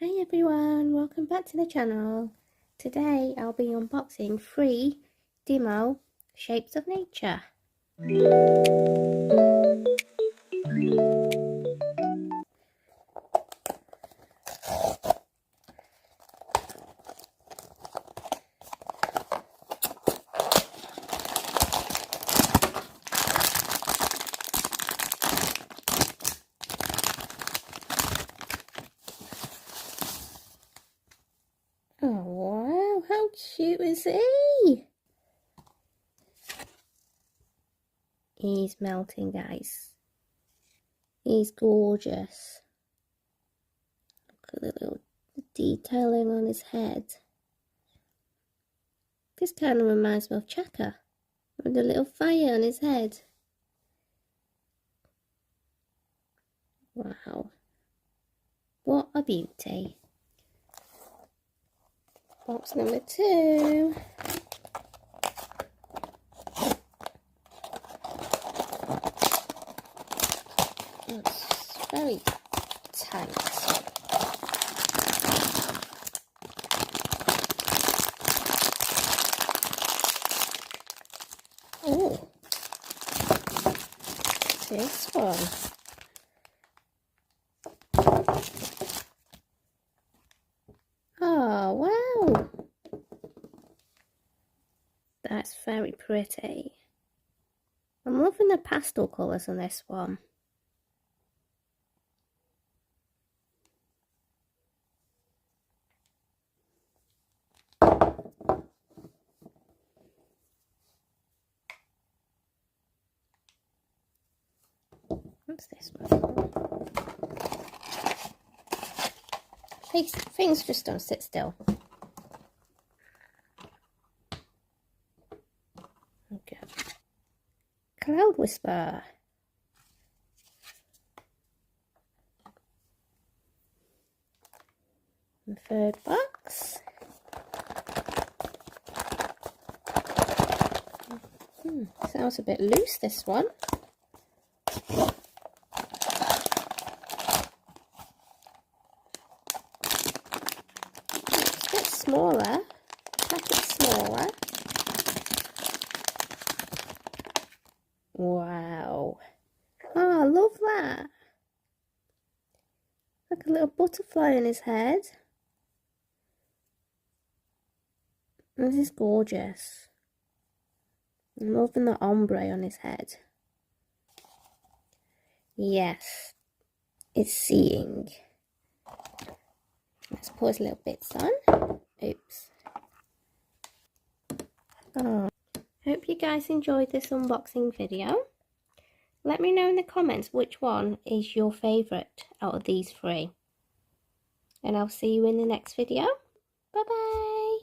Hey everyone, welcome back to the channel. Today I'll be unboxing 3 Dimoo Shapes of Nature. Oh wow, how cute is he? He's melting, guys. He's gorgeous. Look at the little detailing on his head. This kind of reminds me of Chaka, with the little fire on his head. Wow, what a beauty. Box number 2. It's very tight. Oh, this one. Oh, wow. That's very pretty. I'm loving the pastel colours on this one. What's this one? Things just don't sit still. Okay. Cloud Whisper. The 3rd box. Sounds a bit loose, this one. It's a bit smaller. Packet's smaller. Wow. Oh, I love that. Like a little butterfly on his head. This is gorgeous. I'm loving the ombre on his head. Yes, it's seeing. Let's put his little bits on. Oops. Oh. Hope you guys enjoyed this unboxing video. Let me know in the comments which one is your favourite out of these 3. And I'll see you in the next video. Bye bye.